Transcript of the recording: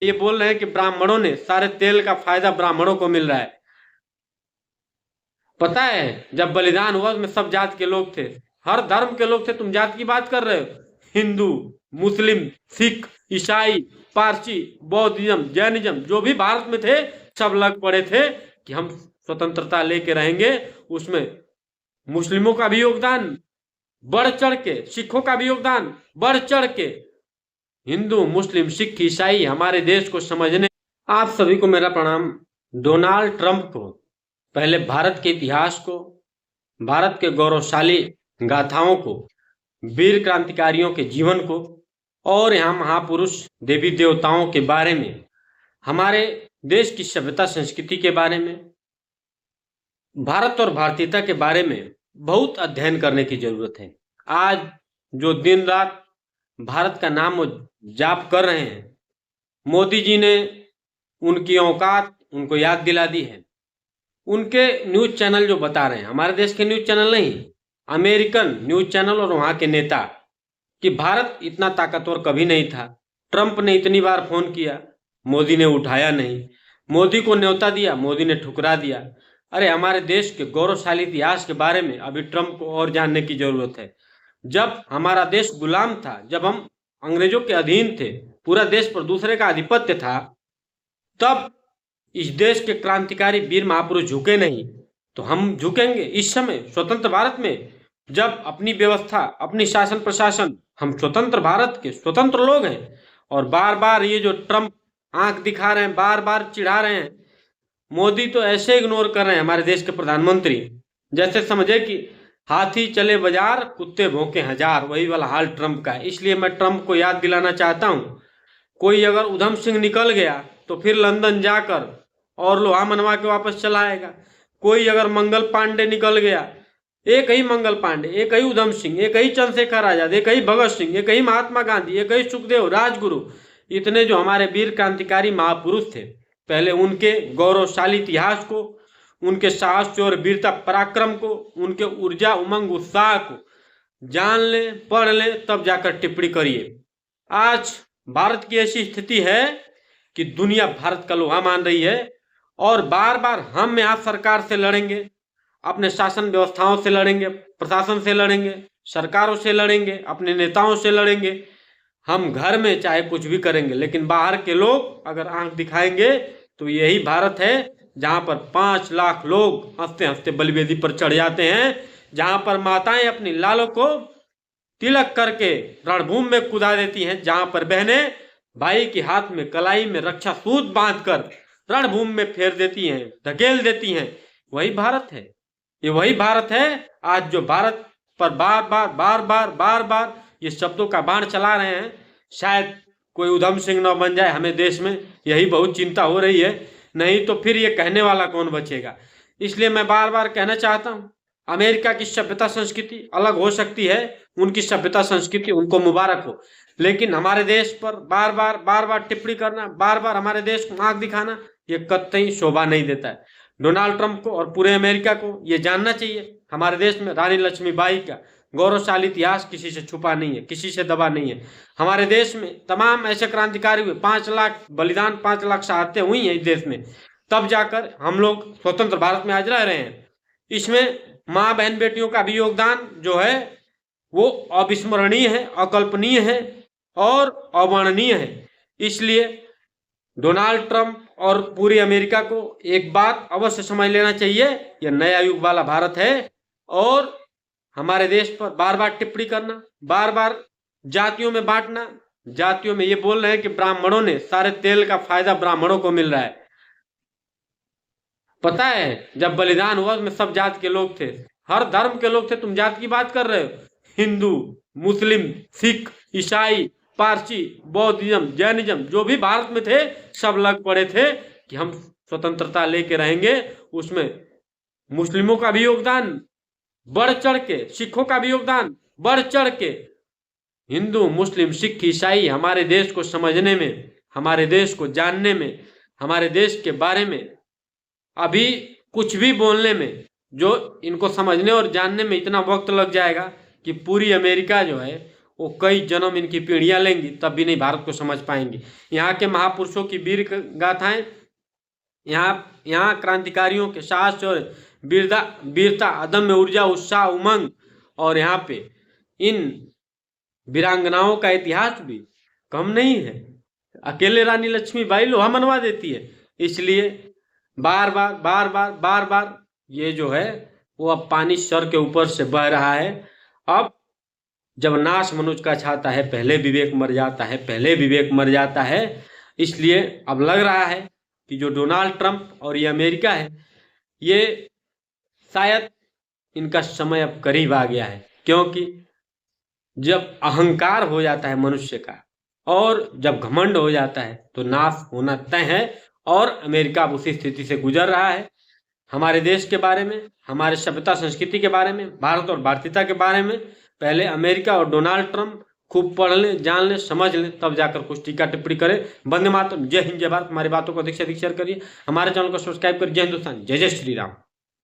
ये बोल रहे हैं कि ब्राह्मणों ने सारे तेल का फायदा ब्राह्मणों को मिल रहा है। पता है जब बलिदान हुआ उसमें सब जात के लोग थे, हर धर्म के लोग थे। तुम जात की बात कर रहे हो? हिंदू, मुस्लिम, सिख, ईसाई, पारसी, बौद्धिज्म, जैनिज्म जो भी भारत में थे सब लग पड़े थे कि हम स्वतंत्रता लेके रहेंगे। उसमें मुस्लिमों का भी योगदान बढ़ चढ़ के, सिखों का भी योगदान बढ़ चढ़ के, हिंदू, मुस्लिम, सिख, ईसाई हमारे देश को समझने। आप सभी को मेरा प्रणाम। डोनाल्ड ट्रंप को, पहले भारत के इतिहास को, भारत के गौरवशाली गाथाओं को, वीर क्रांतिकारियों के जीवन को और यहाँ महापुरुष देवी देवताओं के बारे में, हमारे देश की सभ्यता संस्कृति के बारे में, भारत और भारतीयता के बारे में बहुत अध्ययन करने की जरूरत है। आज जो दिन रात भारत का नाम वो जाप कर रहे हैं, मोदी जी ने उनकी औकात उनको याद दिला दी है। उनके न्यूज चैनल जो बता रहे हैं, हमारे देश के न्यूज चैनल नहीं, अमेरिकन न्यूज चैनल और वहां के नेता, कि भारत इतना ताकतवर कभी नहीं था। ट्रंप ने इतनी बार फोन किया, मोदी ने उठाया नहीं। मोदी को न्योता दिया, मोदी ने ठुकरा दिया। अरे हमारे देश के गौरवशाली इतिहास के बारे में अभी ट्रंप को और जानने की जरूरत है। जब हमारा देश गुलाम था, जब हम अंग्रेजों के अधीन थे, पूरा देश पर दूसरे का आधिपत्य था, तब इस देश के क्रांतिकारी वीर महापुरुष झुके नहीं, तो हम झुकेंगे इस समय स्वतंत्र भारत में? जब अपनी व्यवस्था, अपनी शासन प्रशासन, हम स्वतंत्र भारत के स्वतंत्र लोग हैं। और बार बार ये जो ट्रंप आंख दिखा रहे हैं, बार बार चिढ़ा रहे हैं, मोदी तो ऐसे इग्नोर कर रहे हैं हमारे देश के प्रधानमंत्री, जैसे समझे कि हाथी चले बाजार कुत्ते भौंके हजार। वही वाला हाल ट्रंप का है। इसलिए मैं ट्रंप को याद दिलाना चाहता हूं, कोई अगर उधम सिंह निकल गया तो फिर लंदन जाकर और लोहा मनवा के वापस चला आएगा। कोई अगर मंगल पांडे निकल गया, एक ही मंगल पांडे, एक ही उधम सिंह, एक ही चंद्रशेखर आजाद, एक ही भगत सिंह, एक ही महात्मा गांधी, एक ही सुखदेव, राजगुरु, इतने जो हमारे वीर क्रांतिकारी महापुरुष थे, पहले उनके गौरवशाली इतिहास को, उनके साहस और वीरता पराक्रम को, उनके ऊर्जा उमंग उत्साह को जान ले, पढ़ ले, तब जाकर टिप्पणी करिए। आज भारत की ऐसी स्थिति है कि दुनिया भारत का लोहा मान रही है और बार बार हम यहाँ सरकार से लड़ेंगे, अपने शासन व्यवस्थाओं से लड़ेंगे, प्रशासन से लड़ेंगे, सरकारों से लड़ेंगे, अपने नेताओं से लड़ेंगे। हम घर में चाहे कुछ भी करेंगे, लेकिन बाहर के लोग अगर आंख दिखाएंगे तो यही भारत है जहां पर 5 लाख लोग हंसते हंसते बलिवेदी पर चढ़ जाते हैं, जहां पर माताएं अपनी लालों को तिलक करके रणभूमि में कूदा देती हैं, जहां पर बहनें भाई के हाथ में कलाई में रक्षा सूत बांधकर रणभूमि में फेर देती हैं, धकेल देती हैं। वही भारत है, ये वही भारत है आज जो भारत पर बार बार बार बार बार बार ये शब्दों का बाण चला रहे हैं। शायद कोई उधम सिंह न बन जाए हमें देश में, यही बहुत चिंता हो रही है, नहीं तो फिर ये कहने वाला कौन बचेगा। इसलिए मैं बार बार कहना चाहता हूँ, अमेरिका की सभ्यता संस्कृति अलग हो सकती है, उनकी सभ्यता संस्कृति उनको मुबारक हो, लेकिन हमारे देश पर बार बार टिप्पणी करना, बार बार हमारे देश को आंख दिखाना, ये कतई शोभा नहीं देता है। डोनाल्ड ट्रंप को और पूरे अमेरिका को ये जानना चाहिए, हमारे देश में रानी लक्ष्मीबाई का गौरवशाली इतिहास किसी से छुपा नहीं है, किसी से दबा नहीं है। हमारे देश में तमाम ऐसे क्रांतिकारी हुए, 5 लाख बलिदान, 5 लाख शहादतें हुई हैं इस देश में, तब जाकर हम लोग स्वतंत्र भारत में आज रह रहे हैं। इसमें माँ बहन बेटियों का भी योगदान जो है वो अविस्मरणीय है, अकल्पनीय है और अवर्णनीय है। इसलिए डोनाल्ड ट्रंप और पूरी अमेरिका को एक बात अवश्य समझ लेना चाहिए, यह नया युग वाला भारत है और हमारे देश पर बार बार टिप्पणी करना, बार बार जातियों में बांटना, जातियों में ये बोल रहे हैं कि ब्राह्मणों ने सारे तेल का फायदा ब्राह्मणों को मिल रहा है। पता है जब बलिदान हुआ उसमें सब जात के लोग थे, हर धर्म के लोग थे। तुम जात की बात कर रहे हो? हिंदू, मुस्लिम, सिख, ईसाई, पारसी, बौद्धिज्म, जैनिज्म जो भी भारत में थे सब लग पड़े थे कि हम स्वतंत्रता लेके रहेंगे। उसमें मुस्लिमों का भी योगदान बढ़ चढ़ के, सिखों का भी योगदान बढ़ चढ़ के, हिंदू, मुस्लिम, सिख, ईसाई हमारे देश को समझने में, हमारे देश को जानने में, हमारे देश के बारे में अभी कुछ भी बोलने में, जो इनको समझने और जानने में इतना वक्त लग जाएगा कि पूरी अमेरिका जो है वो कई जन्म इनकी पीढ़ियां लेंगी तब भी नहीं भारत को समझ पाएंगी। यहाँ के महापुरुषों की वीर गाथाएं, यहाँ क्रांतिकारियों के साहस और वीरता, अदम्य ऊर्जा, उत्साह, उमंग, और यहाँ पे इन वीरांगनाओं का इतिहास भी कम नहीं है। अकेले रानी लक्ष्मीबाई लोहा मनवा देती है। इसलिए बार बार ये जो है वो अब पानी सर के ऊपर से बह रहा है। अब जब नाश मनुष्य का छाता है, पहले विवेक मर जाता है। इसलिए अब लग रहा है कि जो डोनाल्ड ट्रंप और ये अमेरिका है, ये शायद इनका समय अब करीब आ गया है, क्योंकि जब अहंकार हो जाता है मनुष्य का और जब घमंड हो जाता है तो नाश होना तय है। और अमेरिका अब उसी स्थिति से गुजर रहा है। हमारे देश के बारे में, हमारे सभ्यता संस्कृति के बारे में, भारत और भारतीयता के बारे में पहले अमेरिका और डोनाल्ड ट्रंप खूब पढ़ लें, जान लें, समझ लें, तब जाकर कुछ टीका टिप्पणी करें। वंदे मातरम। जय हिंद, जय भारत। हमारी बातों को अधिक से अधिक शेयर करिए। हमारे चैनल को सब्सक्राइब करिए। जय हिंदुस्तान, जय जय श्री राम।